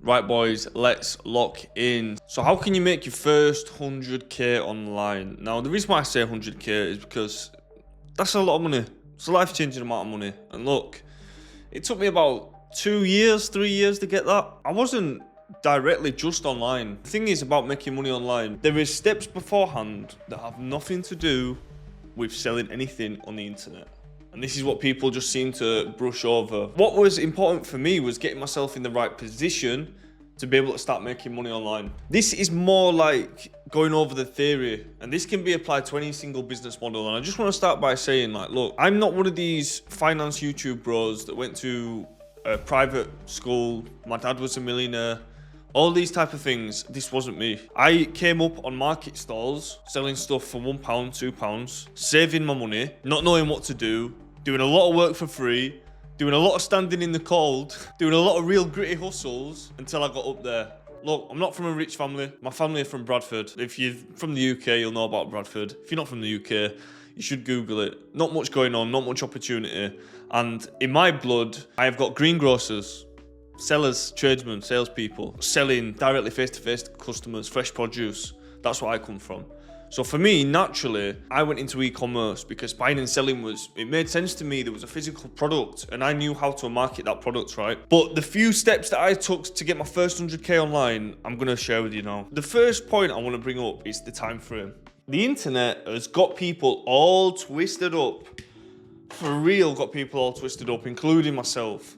Right, boys, let's lock in. So how can you make your first 100k online? Now, the reason why I say 100k is because that's a lot of money. It's a life-changing amount of money. And look, it took me about 2 years, 3 years to get that. I wasn't directly just online. The thing is about making money online, there is steps beforehand that have nothing to do with selling anything on the internet. And this is what people just seem to brush over. What was important for me was getting myself in the right position to be able to start making money online. This is more like going over the theory, and this can be applied to any single business model. And I just want to start by saying, like, look, I'm not one of these finance YouTube bros that went to a private school. My dad was a millionaire. All these type of things, this wasn't me. I came up on market stalls, selling stuff for £1, £2, saving my money, not knowing what to do, doing a lot of work for free, doing a lot of standing in the cold, doing a lot of real gritty hustles until I got up there. Look, I'm not from a rich family. My family are from Bradford. If you're from the UK, you'll know about Bradford. If you're not from the UK, you should Google it. Not much going on, not much opportunity. And in my blood, I have got greengrocers, sellers, tradesmen, salespeople, selling directly face-to-face to customers, fresh produce. That's where I come from. So for me, naturally, I went into e-commerce because buying and selling it made sense to me. There was a physical product and I knew how to market that product, right? But the few steps that I took to get my first 100k online, I'm going to share with you now. The first point I want to bring up is the time frame. The internet has got people all twisted up. For real, got people all twisted up, including myself.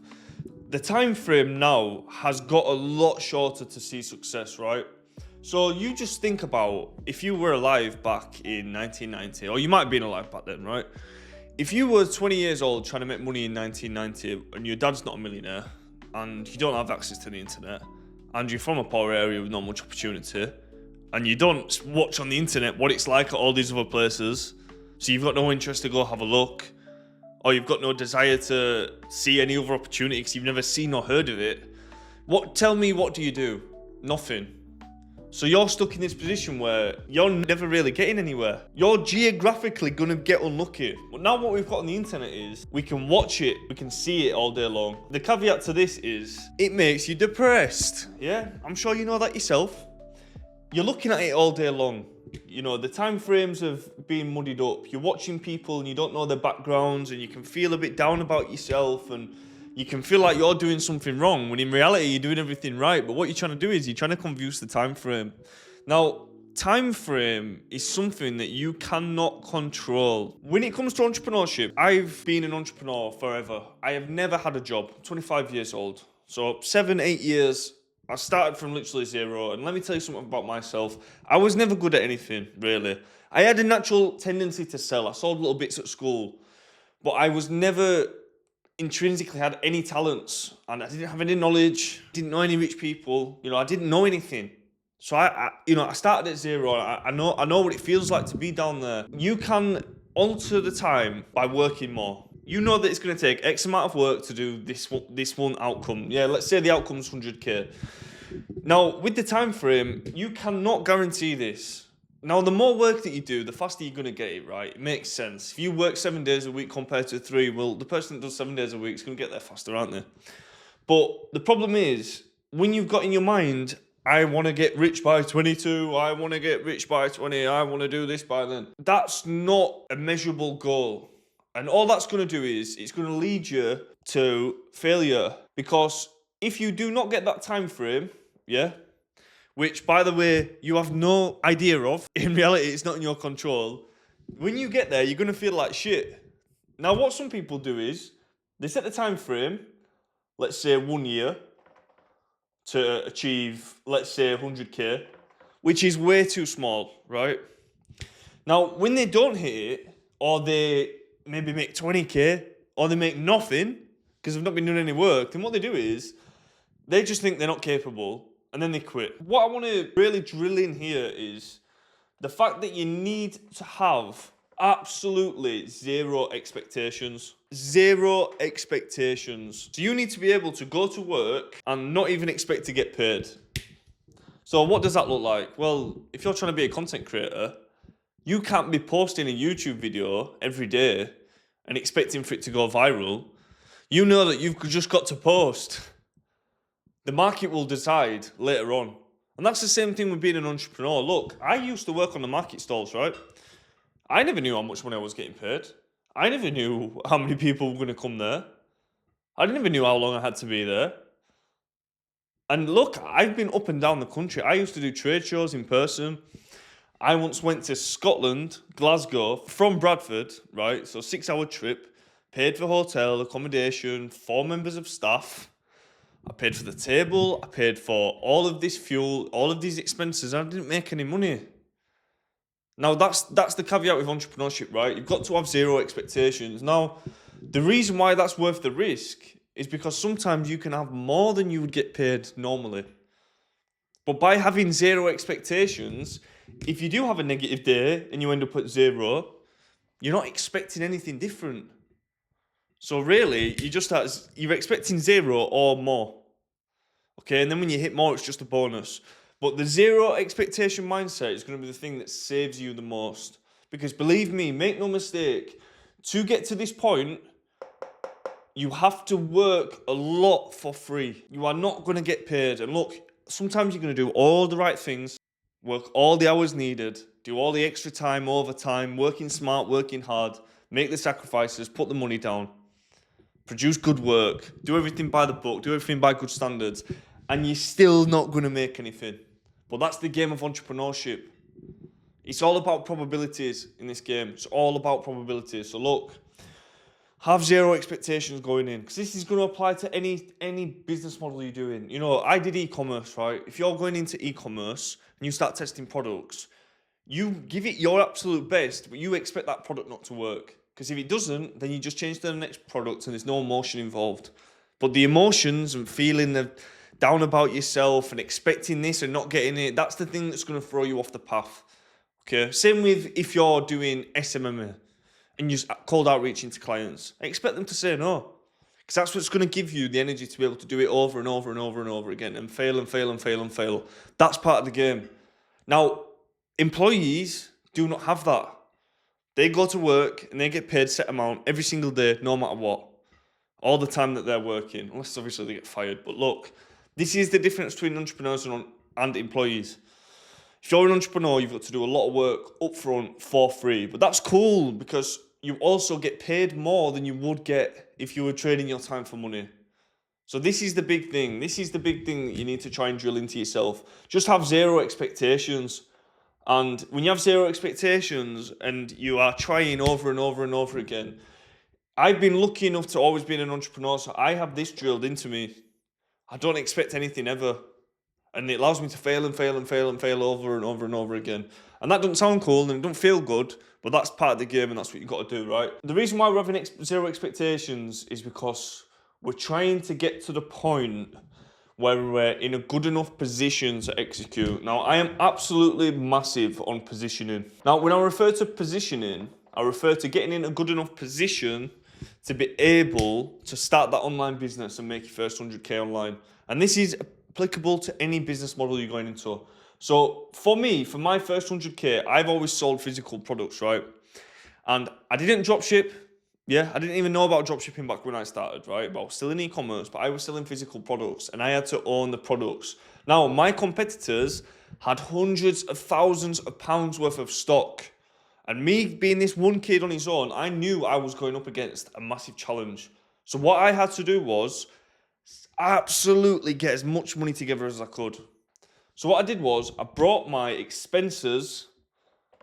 The time frame now has got a lot shorter to see success, right? So you just think about if you were alive back in 1990, or you might have been alive back then, right? If you were 20 years old trying to make money in 1990 and your dad's not a millionaire and you don't have access to the internet and you're from a poor area with not much opportunity and you don't watch on the internet what it's like at all these other places, so you've got no interest to go have a look, or you've got no desire to see any other opportunity because you've never seen or heard of it, tell me, what do you do? Nothing. So you're stuck in this position where you're never really getting anywhere. You're geographically gonna get unlucky. But now what we've got on the internet is we can watch it, we can see it all day long. The caveat to this is it makes you depressed. Yeah, I'm sure you know that yourself. You're looking at it all day long. You know, the time frames of being muddied up. You're watching people and you don't know their backgrounds and you can feel a bit down about yourself and you can feel like you're doing something wrong when in reality you're doing everything right. But what you're trying to do is you're trying to confuse the time frame. Now, time frame is something that you cannot control. When it comes to entrepreneurship, I've been an entrepreneur forever. I have never had a job. I'm 25 years old. So 7, 8 years, I started from literally zero. And let me tell you something about myself. I was never good at anything, really. I had a natural tendency to sell. I sold little bits at school. But I was never intrinsically had any talents, and I didn't have any knowledge, didn't know any rich people, I didn't know anything. So I started at zero. I know what it feels like to be down there. You can alter the time by working more. You know that it's going to take X amount of work to do this one outcome. Yeah, let's say the outcome's 100k. Now, with the time frame, you cannot guarantee this. Now, the more work that you do, the faster you're going to get it, right? It makes sense. If you work 7 days a week compared to 3, well, the person that does 7 days a week is going to get there faster, aren't they? But the problem is, when you've got in your mind, I want to get rich by 22, I want to get rich by 20, I want to do this by then. That's not a measurable goal. And all that's going to do is, it's going to lead you to failure. Because if you do not get that time frame, yeah, which, by the way, you have no idea of. In reality, it's not in your control. When you get there, you're going to feel like shit. Now, what some people do is, they set the time frame, let's say 1 year, to achieve, let's say 100k, which is way too small, right? Now, when they don't hit it, or they maybe make 20k, or they make nothing, because they've not been doing any work, then what they do is, they just think they're not capable, and then they quit. What I want to really drill in here is the fact that you need to have absolutely zero expectations. Zero expectations. So you need to be able to go to work and not even expect to get paid. So what does that look like? Well, if you're trying to be a content creator, you can't be posting a YouTube video every day and expecting for it to go viral. You know that you've just got to post. The market will decide later on. And that's the same thing with being an entrepreneur. Look, I used to work on the market stalls, right? I never knew how much money I was getting paid. I never knew how many people were going to come there. I never knew how long I had to be there. And look, I've been up and down the country. I used to do trade shows in person. I once went to Scotland, Glasgow, from Bradford, right? So 6-hour trip, paid for hotel, accommodation, 4 members of staff. I paid for the table, I paid for all of this fuel, all of these expenses. I didn't make any money. Now, that's the caveat with entrepreneurship, right? You've got to have zero expectations. Now, the reason why that's worth the risk is because sometimes you can have more than you would get paid normally. But by having zero expectations, if you do have a negative day and you end up at zero, you're not expecting anything different. So really, you're expecting zero or more. Okay, and then when you hit more, it's just a bonus. But the zero expectation mindset is going to be the thing that saves you the most. Because believe me, make no mistake, to get to this point, you have to work a lot for free. You are not going to get paid. And look, sometimes you're going to do all the right things, work all the hours needed, do all the extra time, overtime, working smart, working hard, make the sacrifices, put the money down, produce good work, do everything by the book, do everything by good standards, and you're still not going to make anything. But that's the game of entrepreneurship. It's all about probabilities in this game. It's all about probabilities. So look, have zero expectations going in, because this is going to apply to any business model you're doing. You know, I did e-commerce, right? If you're going into e-commerce and you start testing products, you give it your absolute best, but you expect that product not to work. Because if it doesn't, then you just change to the next product and there's no emotion involved. But the emotions and feeling down about yourself and expecting this and not getting it, that's the thing that's going to throw you off the path. Okay, same with if you're doing SMMA and you're cold outreaching to clients. I expect them to say no, because that's what's going to give you the energy to be able to do it over and over and over and over again and fail and fail and fail and fail. That's part of the game. Now, employees do not have that. They go to work and they get paid set amount every single day, no matter what, all the time that they're working, unless obviously they get fired. But look, this is the difference between entrepreneurs and employees. If you're an entrepreneur, you've got to do a lot of work upfront for free. But that's cool because you also get paid more than you would get if you were trading your time for money. So this is the big thing. This is the big thing that you need to try and drill into yourself. Just have zero expectations. And when you have zero expectations and you are trying over and over and over again, I've been lucky enough to always be an entrepreneur, so I have this drilled into me. I don't expect anything ever. And it allows me to fail and fail and fail and fail over and over and over again. And that doesn't sound cool and it don't feel good, but that's part of the game and that's what you've got to do, right? The reason why we're having zero expectations is because we're trying to get to the point where we're in a good enough position to execute. Now, I am absolutely massive on positioning. Now, when I refer to positioning, I refer to getting in a good enough position to be able to start that online business and make your first 100K online. And this is applicable to any business model you're going into. So for me, for my first 100K, I've always sold physical products, right? And I didn't drop ship. Yeah, I didn't even know about dropshipping back when I started, right? But I was still in e-commerce, but I was selling physical products and I had to own the products. Now, my competitors had hundreds of thousands of pounds worth of stock. And me being this one kid on his own, I knew I was going up against a massive challenge. So what I had to do was absolutely get as much money together as I could. So what I did was I brought my expenses,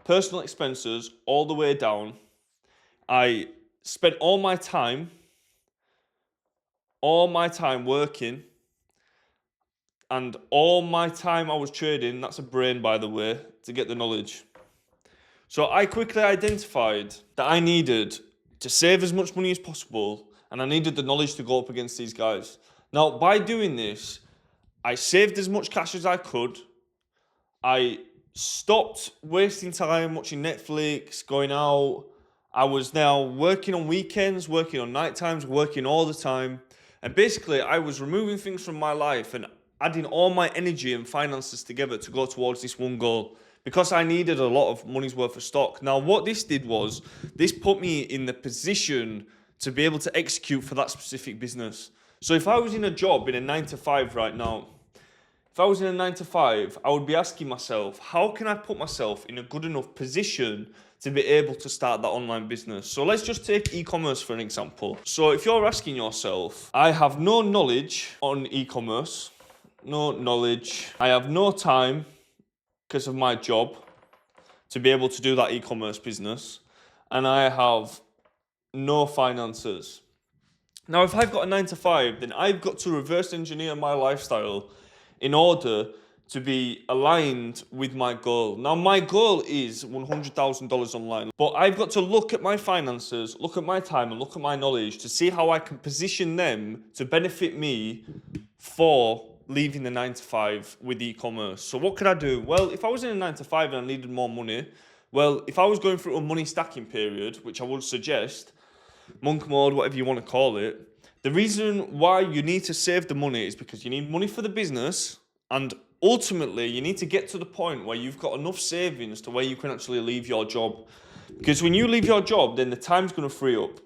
personal expenses, all the way down. I spent all my time working, and all my time I was trading. That's a brain, by the way, to get the knowledge. So I quickly identified that I needed to save as much money as possible, and I needed the knowledge to go up against these guys. Now, by doing this, I saved as much cash as I could. I stopped wasting time watching Netflix, going out. I was now working on weekends, working on night times, working all the time. And basically, I was removing things from my life and adding all my energy and finances together to go towards this one goal, because I needed a lot of money's worth of stock. Now, what this did was, this put me in the position to be able to execute for that specific business. So if I was in a job in a 9 to 5 right now, if I was in a 9 to 5, I would be asking myself, how can I put myself in a good enough position to be able to start that online business? So let's just take e-commerce for an example. So if you're asking yourself, I have no knowledge on e-commerce, no knowledge, I have no time because of my job to be able to do that e-commerce business, and I have no finances. Now, if I've got a 9 to 5, then I've got to reverse engineer my lifestyle in order to be aligned with my goal. Now, my goal is $100,000 online, but I've got to look at my finances, look at my time, and look at my knowledge to see how I can position them to benefit me for leaving the 9 to 5 with e-commerce. So what could I do? Well, if I was in a 9 to 5 and I needed more money, well, if I was going through a money stacking period, which I would suggest, monk mode, whatever you want to call it, the reason why you need to save the money is because you need money for the business, and ultimately you need to get to the point where you've got enough savings to where you can actually leave your job. Because when you leave your job, then the time's going to free up.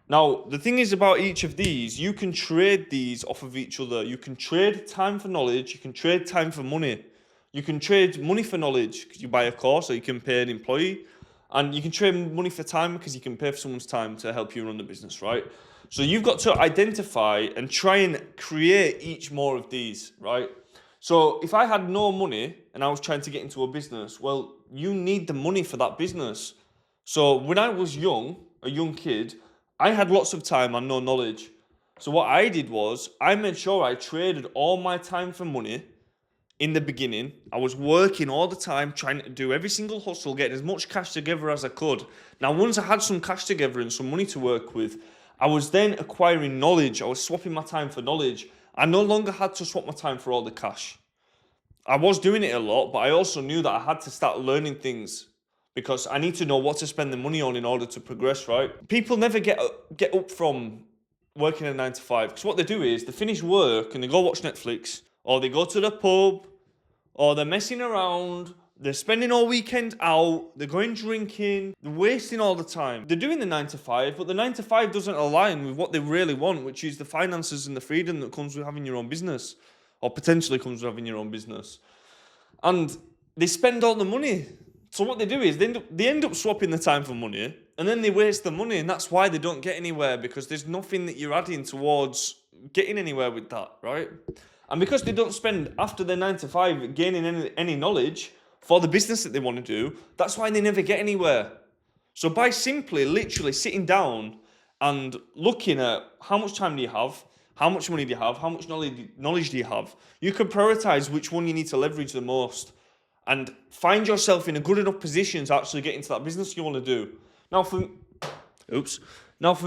Now, the thing is about each of these, you can trade these off of each other. You can trade time for knowledge, you can trade time for money. You can trade money for knowledge because you buy a course or you can pay an employee. And you can trade money for time because you can pay for someone's time to help you run the business, right? So you've got to identify and try and create each more of these, right? So if I had no money and I was trying to get into a business, well, you need the money for that business. So when I was young, a young kid, I had lots of time and no knowledge. So what I did was I made sure I traded all my time for money. In the beginning, I was working all the time, trying to do every single hustle, getting as much cash together as I could. Now, once I had some cash together and some money to work with, I was then acquiring knowledge. I was swapping my time for knowledge. I no longer had to swap my time for all the cash. I was doing it a lot, but I also knew that I had to start learning things because I need to know what to spend the money on in order to progress, right? People never get up from working a 9 to 5 because what they do is they finish work and they go watch Netflix, or they go to the pub, or they're messing around, they're spending all weekend out, they're going drinking, they're wasting all the time. They're doing the 9 to 5, but the 9 to 5 doesn't align with what they really want, which is the finances and the freedom that comes with having your own business, or potentially comes with having your own business. And they spend all the money. So what they do is they end up swapping the time for money, and then they waste the money, and that's why they don't get anywhere, because there's nothing that you're adding towards getting anywhere with that, right? And because they don't spend after their 9 to 5 gaining any knowledge for the business that they want to do, that's why they never get anywhere. So by simply literally sitting down and looking at how much time do you have, how much money do you have, how much knowledge do you have, you can prioritize which one you need to leverage the most and find yourself in a good enough position to actually get into that business you want to do. Now for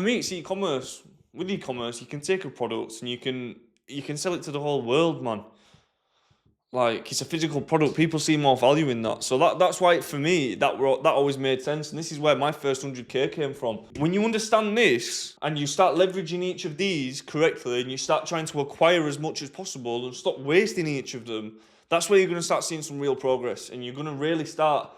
me, it's e-commerce. With e-commerce, you can take a product and you can sell it to the whole world, man. Like, it's a physical product. People see more value in that. So that's why, for me, that always made sense. And this is where my first 100K came from. When you understand this and you start leveraging each of these correctly and you start trying to acquire as much as possible and stop wasting each of them, that's where you're going to start seeing some real progress. And you're going to really start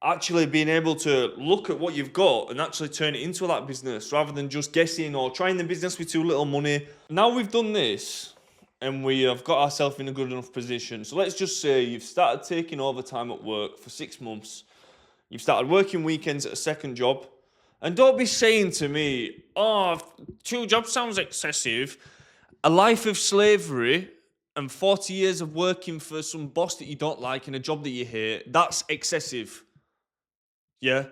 actually being able to look at what you've got and actually turn it into that business rather than just guessing or trying the business with too little money. Now we've done this and we have got ourselves in a good enough position. So let's just say you've started taking overtime at work for 6 months. You've started working weekends at a second job. And don't be saying to me, oh, 2 jobs sounds excessive. A life of slavery and 40 years of working for some boss that you don't like in a job that you hate, that's excessive. Yeah?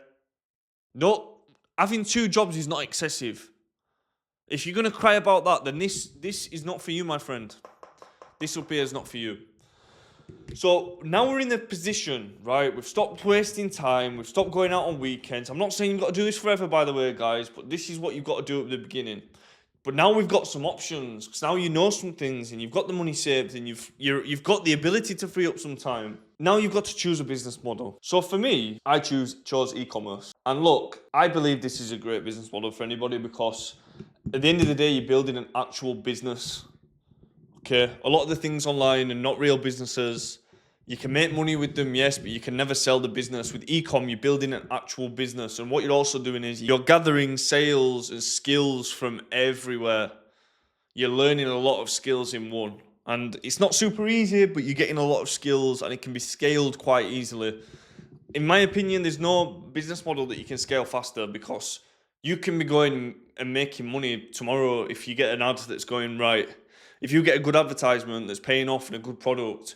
No, having 2 jobs is not excessive. If you're going to cry about that, then this is not for you, my friend. This up here is not for you. So now we're in the position, right? We've stopped wasting time. We've stopped going out on weekends. I'm not saying you've got to do this forever, by the way, guys, but this is what you've got to do at the beginning. But now we've got some options, because now you know some things and you've got the money saved and you've got the ability to free up some time. Now you've got to choose a business model. So for me, I chose e-commerce. And look, I believe this is a great business model for anybody because at the end of the day, you're building an actual business. Okay, a lot of the things online are not real businesses. You can make money with them, yes, but you can never sell the business. With e-com, you're building an actual business. And what you're also doing is you're gathering sales and skills from everywhere. you're learning a lot of skills in one. And it's not super easy, but you're getting a lot of skills and it can be scaled quite easily. In my opinion, there's no business model that you can scale faster because you can be going and making money tomorrow if you get an ad that's going right. If you get a good advertisement that's paying off and a good product,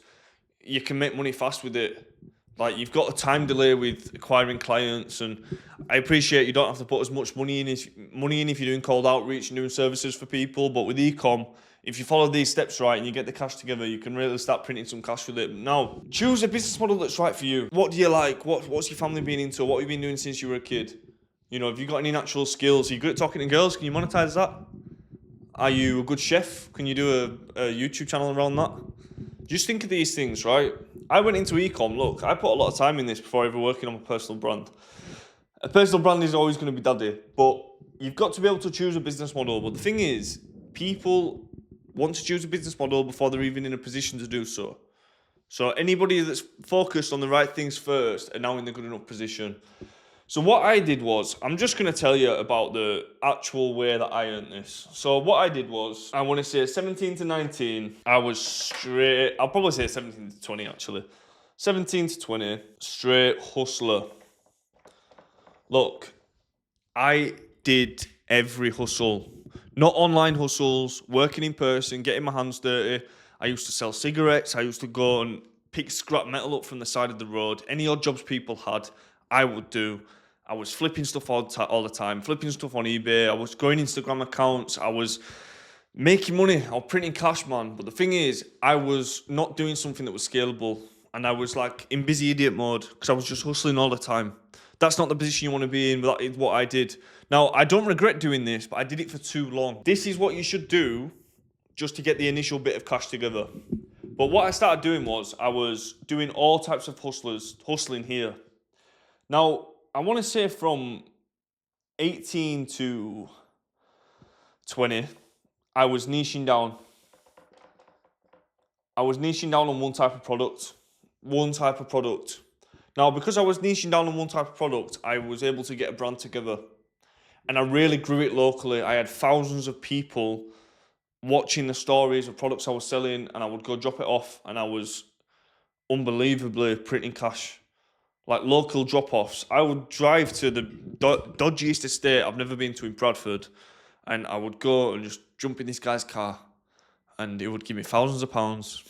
you can make money fast with it. Like, you've got a time delay with acquiring clients, and I appreciate you don't have to put as much money in if you're doing cold outreach and doing services for people. But with ecom, if you follow these steps right and you get the cash together, you can really start printing some cash with it. Now, choose a business model that's right for you. What do you like? What's your family been into? What have you been doing since you were a kid? You know, have you got any natural skills? Are you good at talking to girls? Can you monetize that? Are you a good chef? Can you do a YouTube channel around that? Just think of these things, right? I went into ecom. Look, I put a lot of time in this before ever working on my personal brand. A personal brand is always going to be daddy, but you've got to be able to choose a business model. But the thing is, people want to choose a business model before they're even in a position to do so. So anybody that's focused on the right things first are now in the good enough position. So what I did was, I'm just going to tell you about the actual way that I earned this. So what I did was, I want to say 17 to 19, I was straight, I'll probably say 17 to 20 actually. 17 to 20, straight hustler. Look, I did every hustle. Not online hustles, working in person, getting my hands dirty. I used to sell cigarettes. I used to go and pick scrap metal up from the side of the road. Any odd jobs people had, I would do. I was flipping stuff all the time, flipping stuff on eBay. I was growing Instagram accounts. I was making money. I was printing cash, man. But the thing is, I was not doing something that was scalable. And I was like in busy idiot mode because I was just hustling all the time. That's not the position you want to be in, but that is what I did. Now, I don't regret doing this, but I did it for too long. This is what you should do just to get the initial bit of cash together. But what I started doing was, I was doing all types of hustling here. Now, I want to say from 18 to 20, I was niching down. I was niching down on one type of product. Now, because I was niching down on one type of product, I was able to get a brand together. And I really grew it locally. I had thousands of people watching the stories of products I was selling, and I would go drop it off, and I was unbelievably printing cash. Like local drop-offs. I would drive to the dodgiest estate I've never been to in Bradford, and I would go and just jump in this guy's car, and he would give me thousands of pounds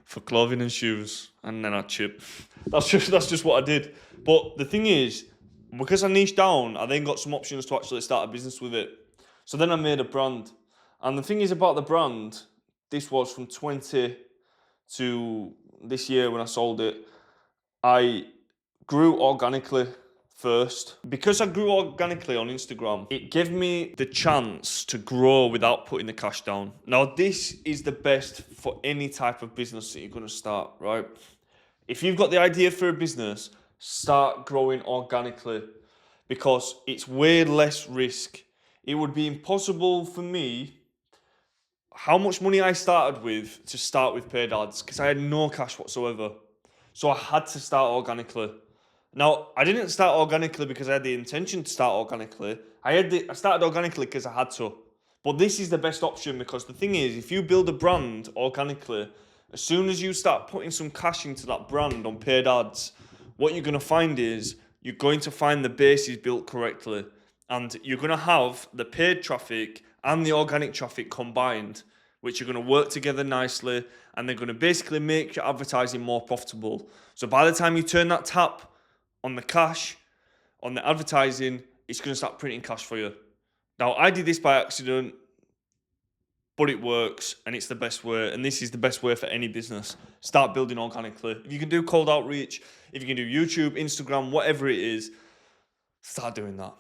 for clothing and shoes, and then I'd chip. That's just what I did. But the thing is, because I niched down, I then got some options to actually start a business with it. So then I made a brand. And the thing is about the brand, this was from 20 to this year when I sold it, I grew organically first. Because I grew organically on Instagram, it gave me the chance to grow without putting the cash down. Now, this is the best for any type of business that you're going to start, right? If you've got the idea for a business, start growing organically because it's way less risk. It would be impossible for me, how much money I started with, to start with paid ads because I had no cash whatsoever. So I had to start organically. Now, I didn't start organically because I had the intention to start organically. I started organically because I had to. But this is the best option because the thing is, if you build a brand organically, as soon as you start putting some cash into that brand on paid ads, what you're going to find is you're going to find the base is built correctly. And you're going to have the paid traffic and the organic traffic combined, which are going to work together nicely, and they're going to basically make your advertising more profitable. So by the time you turn that tap on the cash, on the advertising, it's going to start printing cash for you. Now, I did this by accident, but it works, and it's the best way, and this is the best way for any business. Start building organically. If you can do cold outreach, if you can do YouTube, Instagram, whatever it is, start doing that.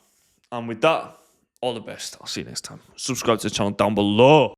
And with that, all the best. I'll see you next time. Subscribe to the channel down below.